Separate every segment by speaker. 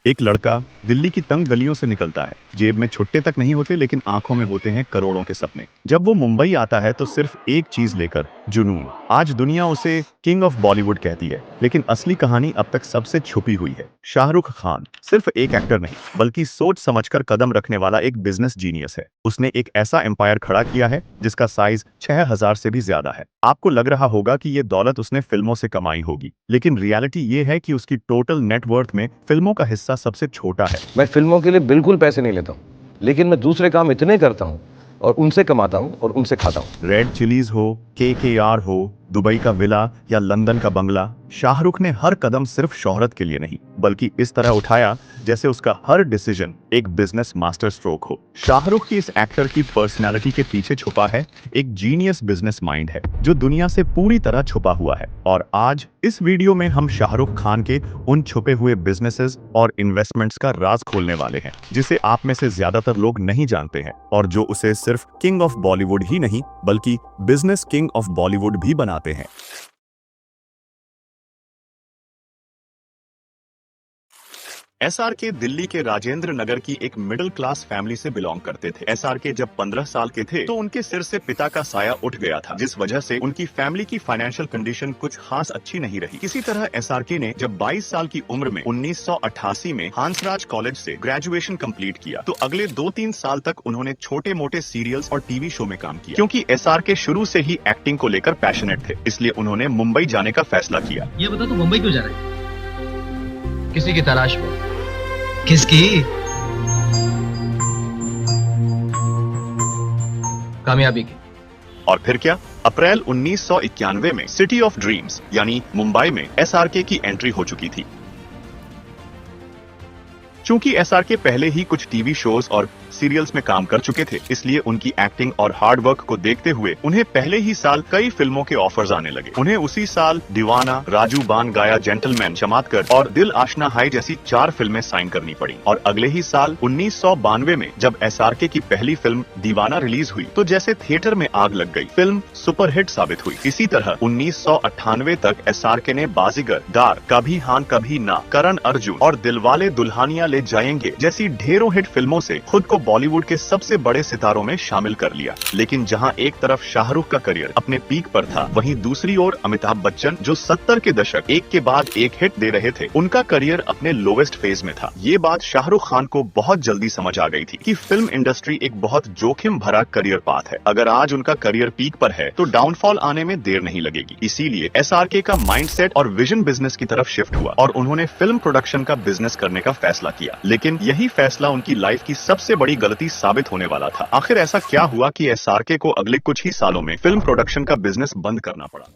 Speaker 1: एक लड़का दिल्ली की तंग गलियों से निकलता है। जेब में छुट्टे तक नहीं होते, लेकिन आंखों में होते हैं करोड़ों के सपने। जब वो मुंबई आता है तो सिर्फ एक चीज लेकर, जुनून। आज दुनिया उसे किंग ऑफ बॉलीवुड कहती है, लेकिन असली कहानी अब तक सबसे छुपी हुई है। शाहरुख खान सिर्फ एक एक्टर नहीं, बल्कि सोच समझकर कदम रखने वाला एक बिजनेस जीनियस है। उसने एक ऐसा एम्पायर खड़ा किया है जिसका साइज 6000 से भी ज्यादा है। आपको लग रहा होगा कि ये दौलत उसने फिल्मों से कमाई होगी, लेकिन रियलिटी ये है कि उसकी टोटल नेटवर्थ में फिल्मों का हिस्सा सबसे छोटा है।
Speaker 2: मैं फिल्मों के लिए बिल्कुल पैसे नहीं लेता हूँ, लेकिन मैं दूसरे काम इतने करता हूँ और उनसे कमाता हूँ और उनसे खाता हूँ।
Speaker 1: रेड चिलीज हो, KKR हो, दुबई का विला या लंदन का बंगला, शाहरुख ने हर कदम सिर्फ शोहरत के लिए नहीं, बल्कि इस तरह उठाया जैसे उसका हर डिसीजन एक बिजनेस मास्टर स्ट्रोक हो। शाहरुख की इस एक्टर की पर्सनालिटी के पीछे छुपा है एक जीनियस बिजनेस माइंड है, जो दुनिया से पूरी तरह छुपा हुआ है। और आज इस वीडियो में हम शाहरुख खान के उन छुपे हुए बिजनेसेस और इन्वेस्टमेंट्स का राज खोलने वाले हैं, जिसे आप में से ज्यादातर लोग नहीं जानते हैं, और जो उसे सिर्फ किंग ऑफ बॉलीवुड ही नहीं, बल्कि बिजनेस किंग ऑफ बॉलीवुड भी बनाते हैं। SRK दिल्ली के राजेंद्र नगर की एक मिडिल क्लास फैमिली से बिलोंग करते थे। SRK जब 15 साल के थे तो उनके सिर से पिता का साया उठ गया था, जिस वजह से उनकी फैमिली की फाइनेंशियल कंडीशन कुछ खास अच्छी नहीं रही। इसी तरह SRK ने जब 22 साल की उम्र में 1988 में हंसराज कॉलेज से ग्रेजुएशन कंप्लीट किया, तो अगले 2-3 साल तक उन्होंने छोटे मोटे सीरियल्स और टीवी शो में काम किया। क्योंकि SRK शुरू से ही एक्टिंग को लेकर पैशनेट थे, इसलिए उन्होंने मुंबई जाने का फैसला किया।
Speaker 3: ये बता, तू मुंबई क्यों जा रहा है? किसी की तलाश में? किसकी? कामयाबी की।
Speaker 1: और फिर क्या, अप्रैल 1991 में सिटी ऑफ ड्रीम्स यानी मुंबई में SRK की एंट्री हो चुकी थी। चूंकि SRK पहले ही कुछ टीवी शोज और सीरियल्स में काम कर चुके थे, इसलिए उनकी एक्टिंग और हार्ड वर्क को देखते हुए उन्हें पहले ही साल कई फिल्मों के ऑफर्स आने लगे। उन्हें उसी साल दीवाना, राजू बान गाया जेंटलमैन, चमत्कार और दिल आशना हाय जैसी 4 फिल्में साइन करनी पड़ी। और अगले ही साल 1992 में जब SRK की पहली फिल्म दीवाना रिलीज हुई, तो जैसे थिएटर में आग लग गई। फिल्म सुपरहिट साबित हुई। इसी तरह 1998 तक SRK ने बाजीगर, डार, कभी हां कभी ना, करण अर्जुन और दिलवाले दुल्हनिया ले जाएंगे जैसी ढेरों हिट फिल्मों से खुद को बॉलीवुड के सबसे बड़े सितारों में शामिल कर लिया। लेकिन जहां एक तरफ शाहरुख का करियर अपने पीक पर था, वहीं दूसरी ओर अमिताभ बच्चन, जो 70 के दशक एक के बाद एक हिट दे रहे थे, उनका करियर अपने लोवेस्ट फेज में था। ये बात शाहरुख खान को बहुत जल्दी समझ आ गई थी कि फिल्म इंडस्ट्री एक बहुत जोखिम भरा करियर पाथ है। अगर आज उनका करियर पीक पर है तो डाउनफॉल आने में देर नहीं लगेगी। इसीलिए SRK का माइंडसेट और विजन बिजनेस की तरफ शिफ्ट हुआ और उन्होंने फिल्म प्रोडक्शन का बिजनेस करने का फैसला किया। लेकिन यही फैसला उनकी लाइफ की सबसे बड़ी गलती साबित होने वाला था। आखिर ऐसा क्या हुआ कि SRK को अगले कुछ ही सालों में फिल्म प्रोडक्शन का बिजनेस बंद करना पड़ा?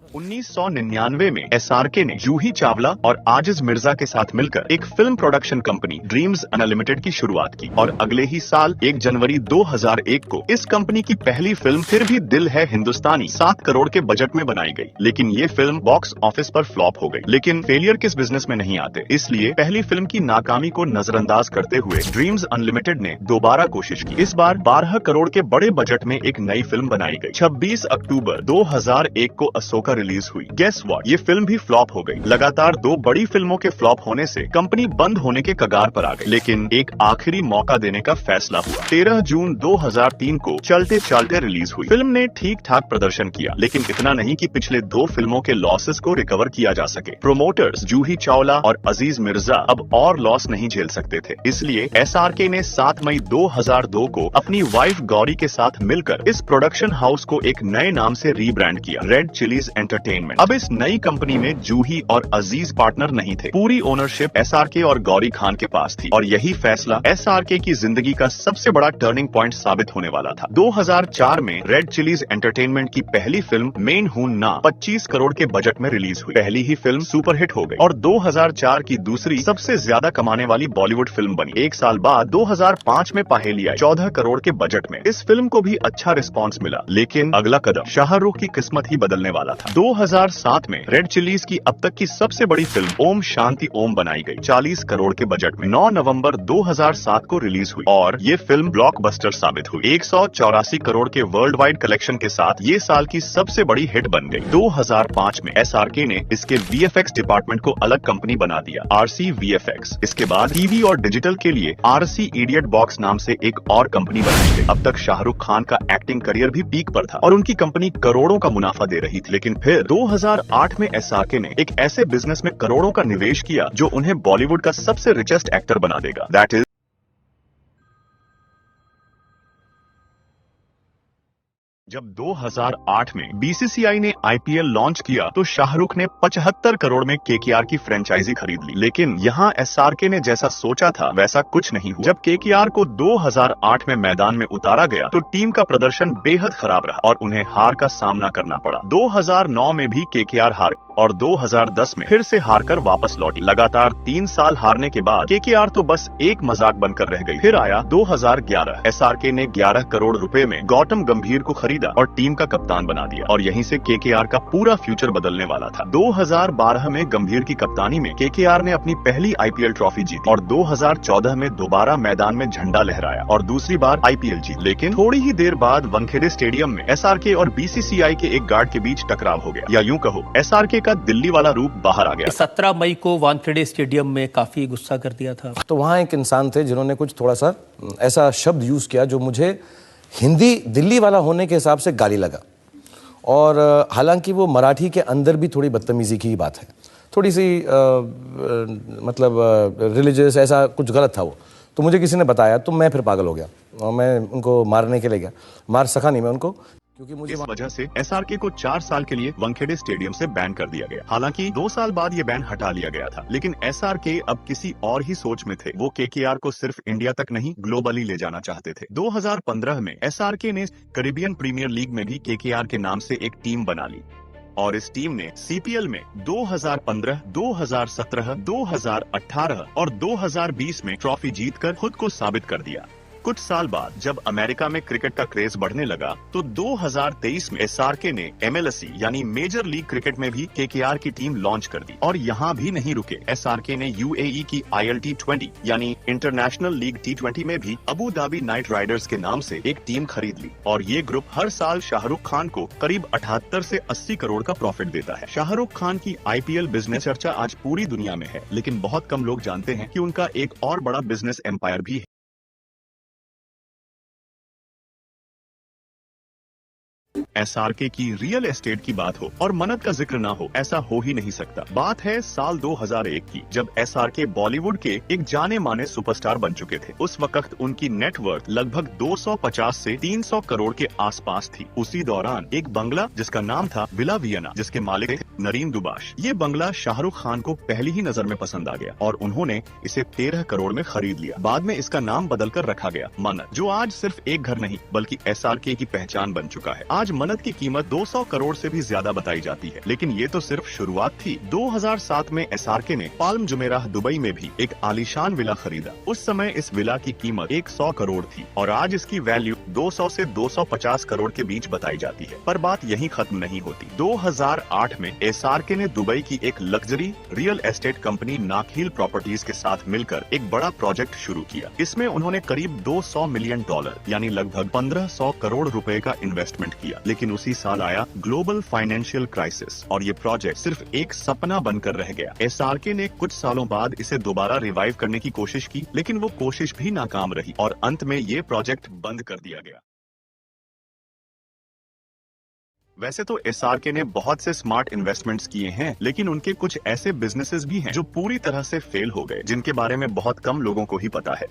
Speaker 1: 1999 में SRK ने जूही चावला और आजिज मिर्जा के साथ मिलकर एक film production company dreams unlimited की शुरुआत की। और अगले ही साल 1 जनवरी 2001 को इस कंपनी की पहली फिल्म फिर भी दिल है हिंदुस्तानी 7 करोड़ के बजट में बनाई गई। लेकिन ये फिल्म बॉक्स ऑफिस पर फ्लॉप हो गई। लेकिन फेलियर किस बिजनेस में नहीं आते, इसलिए पहली फिल्म की नाकामी को नजरअंदाज करते हुए ड्रीम्स अनलिमिटेड ने दोबारा कोशिश की। इस बार 12 करोड़ के बड़े बजट में एक नई फिल्म बनाई गई। 26 अक्टूबर 2001 को अशोका रिलीज हुई। गेस व्हाट, ये फिल्म भी फ्लॉप हो गई। लगातार 2 बड़ी फिल्मों के फ्लॉप होने से कंपनी बंद होने के कगार पर आ गई। लेकिन एक आखिरी मौका देने का फैसला हुआ। 13 जून 2003 को चलते चलते रिलीज हुई। फिल्म ने ठीक ठाक प्रदर्शन किया, लेकिन इतना नहीं कि पिछले 2 फिल्मों के लॉसेस को रिकवर किया जा सके। प्रोमोटर्स जूही चावला और अजीज मिर्जा अब और लॉस नहीं झेल सकते थे, इसलिए SRK ने 7 मई 2002 को अपनी वाइफ गौरी के साथ मिलकर इस प्रोडक्शन हाउस को एक नए नाम से रीब्रांड किया, रेड चिलीज एंटरटेनमेंट। अब इस नई कंपनी में जूही और अजीज पार्टनर नहीं थे। पूरी ओनरशिप SRK और गौरी खान के पास थी। और यही फैसला SRK की जिंदगी का सबसे बड़ा टर्निंग पॉइंट साबित होने वाला था। 2004 में रेड चिलीज एंटरटेनमेंट की पहली फिल्म मेन हूं ना 25 करोड़ के बजट में रिलीज हुई। पहली ही फिल्म सुपरहिट हो गई और 2004 की दूसरी सबसे ज्यादा कमाने वाली बॉलीवुड फिल्म बनी। एक साल बाद 2005 में पहेली आई 14 करोड़ के बजट में। इस फिल्म को भी अच्छा रिस्पॉन्स मिला, लेकिन अगला कदम शाहरुख की किस्मत ही बदलने वाला था। 2007 में रेड चिलीज की अब तक की सबसे बड़ी फिल्म ओम शांति ओम बनाई गई 40 करोड़ के बजट में 9 नवंबर 2007 को रिलीज हुई और ये फिल्म ब्लॉकबस्टर साबित हुई। 184 करोड़ के वर्ल्ड वाइड कलेक्शन के साथ ये साल की सबसे बड़ी हिट बन गई। 2005 में एसआरके ने इसके वीएफएक्स डिपार्टमेंट को अलग कंपनी बना दिया, आरसी वीएफएक्स। इसके बाद टीवी और डिजिटल के लिए आरसी इडियट बॉक्स नाम से एक और कंपनी बनाई गई। अब तक शाहरुख खान का एक्टिंग करियर भी पीक पर था और उनकी कंपनी करोड़ों का मुनाफा दे रही थी। लेकिन फिर 2008 में एसआरके ने एक ऐसे बिजनेस में करोड़ों का निवेश किया जो उन्हें बॉलीवुड का सबसे रिचेस्ट एक्टर बना देगा। दैट इज जब 2008 में बीसीसीआई ने आईपीएल लॉन्च किया तो शाहरुख ने 75 करोड़ में केकेआर की फ्रेंचाइजी खरीद ली। लेकिन यहाँ एसआरके ने जैसा सोचा था वैसा कुछ नहीं हुआ। जब केकेआर को 2008 में मैदान में उतारा गया तो टीम का प्रदर्शन बेहद खराब रहा और उन्हें हार का सामना करना पड़ा। 2009 में भी केकेआर हार और 2010 में फिर से हारकर वापस लौटी। लगातार 3 साल हारने के बाद केकेआर तो बस एक मजाक बनकर रह गई। फिर आया 2011। एसआरके ने 11 करोड़ रुपए में गौतम गंभीर को खरीदा और टीम का कप्तान बना दिया और यहीं से केकेआर का पूरा फ्यूचर बदलने वाला था। 2012 में गंभीर की कप्तानी में केकेआर ने अपनी पहली आईपीएल ट्रॉफी जीती और 2014 में दोबारा मैदान में झंडा लहराया और दूसरी बार आईपीएल जीती। लेकिन थोड़ी ही देर बाद वानखेड़े स्टेडियम में एसआरके और बीसीसीआई के एक गार्ड के बीच टकराव हो गया, या यूं कहो एसआरके का दिल्ली वाला रूप बाहर आ गया।
Speaker 4: 17 मई को वानखेड़े स्टेडियम में काफी गुस्सा कर दिया था।
Speaker 2: तो वहाँ एक इंसान थे जिन्होंने कुछ थोड़ा सा ऐसा शब्द यूज किया जो मुझे हिंदी दिल्ली वाला होने के हिसाब से गाली लगा। और हालांकि वो मराठी के अंदर भी थोड़ी बदतमीजी की ही बात है, थोड़ी सी मतलब रिलीजियस ऐसा कुछ गलत था वो। तो मुझे किसी ने बताया तो मैं फिर पागल हो गया और मैं उनको मारने के लिए गया। मार सका नहीं मैं उनको, क्योंकि मुझे
Speaker 1: इस वजह से एसआरके को 4 साल के लिए वानखेड़े स्टेडियम से बैन कर दिया गया। हालांकि 2 साल बाद ये बैन हटा लिया गया था। लेकिन एसआरके अब किसी और ही सोच में थे। वो केकेआर को सिर्फ इंडिया तक नहीं ग्लोबली ले जाना चाहते थे। 2015 में एसआरके ने कैरिबियन प्रीमियर लीग में भी केकेआर के नाम से एक टीम बना ली और इस टीम ने सीपीएल में 2015, 2017, 2018 और 2020 में ट्रॉफी जीतकर खुद को साबित कर दिया। कुछ साल बाद जब अमेरिका में क्रिकेट का क्रेज बढ़ने लगा तो 2023 में एसआरके ने एमएलएसई यानी मेजर लीग क्रिकेट में भी केकेआर की टीम लॉन्च कर दी। और यहाँ भी नहीं रुके, एसआरके ने यूएई की ILT20 यानी इंटरनेशनल लीग T20 में भी अबू धाबी नाइट राइडर्स के नाम से एक टीम खरीद ली। और ये ग्रुप हर साल शाहरुख खान को करीब 78 से 80 करोड़ का प्रॉफिट देता है। शाहरुख खान की आईपीएल बिजनेस चर्चा आज पूरी दुनिया में है, लेकिन बहुत कम लोग जानते हैं कि उनका एक और बड़ा बिजनेस एम्पायर भी है। एसआरके की रियल एस्टेट की बात हो और मन्नत का जिक्र ना हो, ऐसा हो ही नहीं सकता। बात है साल 2001 की, जब एसआरके बॉलीवुड के एक जाने माने सुपरस्टार बन चुके थे। उस वक्त उनकी नेटवर्थ लगभग 250 से 300 करोड़ के आसपास थी। उसी दौरान एक बंगला जिसका नाम था विला वियना, जिसके मालिक थे नरीन दुबाश। ये बंगला शाहरुख खान को पहली ही नजर में पसंद आ गया और उन्होंने इसे 13 करोड़ में खरीद लिया। बाद में इसका नाम बदलकर रखा गया मन्नत, जो आज सिर्फ एक घर नहीं बल्कि एसआरके की पहचान बन चुका है। आज मन्नत की कीमत 200 करोड़ से भी ज्यादा बताई जाती है। लेकिन ये तो सिर्फ शुरुआत थी। 2007 में एसआरके ने पाल्म जुमेराह दुबई में भी एक आलीशान विला खरीदा। उस समय इस विला की कीमत 100 करोड़ थी और आज इसकी वैल्यू 200 से 250 करोड़ के बीच बताई जाती है। पर बात यहीं खत्म नहीं होती। 2008 में एसआरके ने दुबई की एक luxury real estate company Nakheel properties के साथ मिलकर एक बड़ा प्रोजेक्ट शुरू किया। इसमें उन्होंने करीब $200 मिलियन यानी लगभग 1500 करोड़ रुपए का इन्वेस्टमेंट किया। लेकिन उसी साल आया ग्लोबल फाइनेंशियल क्राइसिस और ये प्रोजेक्ट सिर्फ एक सपना बनकर रह गया। एसआरके ने कुछ सालों बाद इसे दोबारा रिवाइव करने की कोशिश की, लेकिन वो कोशिश भी नाकाम रही और अंत में ये प्रोजेक्ट बंद कर दिया गया। वैसे तो एसआरके ने बहुत से स्मार्ट इन्वेस्टमेंट्स किए हैं, लेकिन उनके कुछ ऐसे बिजनेसेस भी हैं जो पूरी तरह से फेल हो गए, जिनके बारे में बहुत कम लोगों को ही पता है।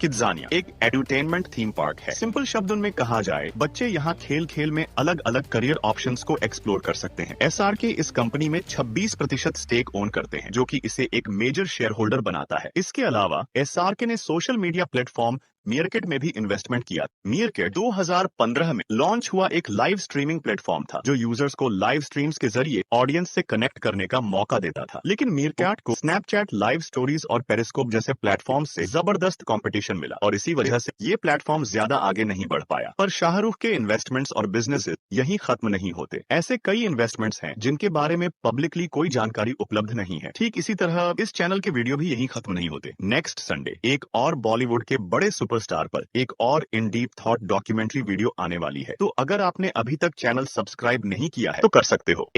Speaker 1: किड्जानिया एक एडुटेनमेंट थीम पार्क है। सिंपल शब्दों में कहा जाए, बच्चे यहाँ खेल खेल में अलग अलग करियर ऑप्शंस को एक्सप्लोर कर सकते हैं। एसआरके इस कंपनी में 26% स्टेक ओन करते हैं, जो कि इसे एक मेजर शेयर होल्डर बनाता है। इसके अलावा एसआरके ने सोशल मीडिया प्लेटफॉर्म मीरकेट में भी इन्वेस्टमेंट किया। मीरकेट 2015 में लॉन्च हुआ एक लाइव स्ट्रीमिंग प्लेटफॉर्म था जो यूजर्स को लाइव स्ट्रीम्स के जरिए ऑडियंस से कनेक्ट करने का मौका देता था। लेकिन मीरकेट को स्नैपचैट लाइव स्टोरीज और पेरिस्कोप जैसे प्लेटफॉर्म से जबरदस्त कंपटीशन मिला और इसी वजह से ये प्लेटफॉर्म ज्यादा आगे नहीं बढ़ पाया। पर शाहरुख के इन्वेस्टमेंट्स और बिजनेसेस यही खत्म नहीं होते। ऐसे कई इन्वेस्टमेंट्स हैं जिनके बारे में पब्लिकली कोई जानकारी उपलब्ध नहीं है। ठीक इसी तरह इस चैनल के वीडियो भी यही खत्म नहीं होते। नेक्स्ट संडे एक और बॉलीवुड के बड़े सुपरस्टार पर एक और इन डीप थॉट डॉक्यूमेंट्री वीडियो आने वाली है। तो अगर आपने अभी तक चैनल सब्सक्राइब नहीं किया है तो कर सकते हो।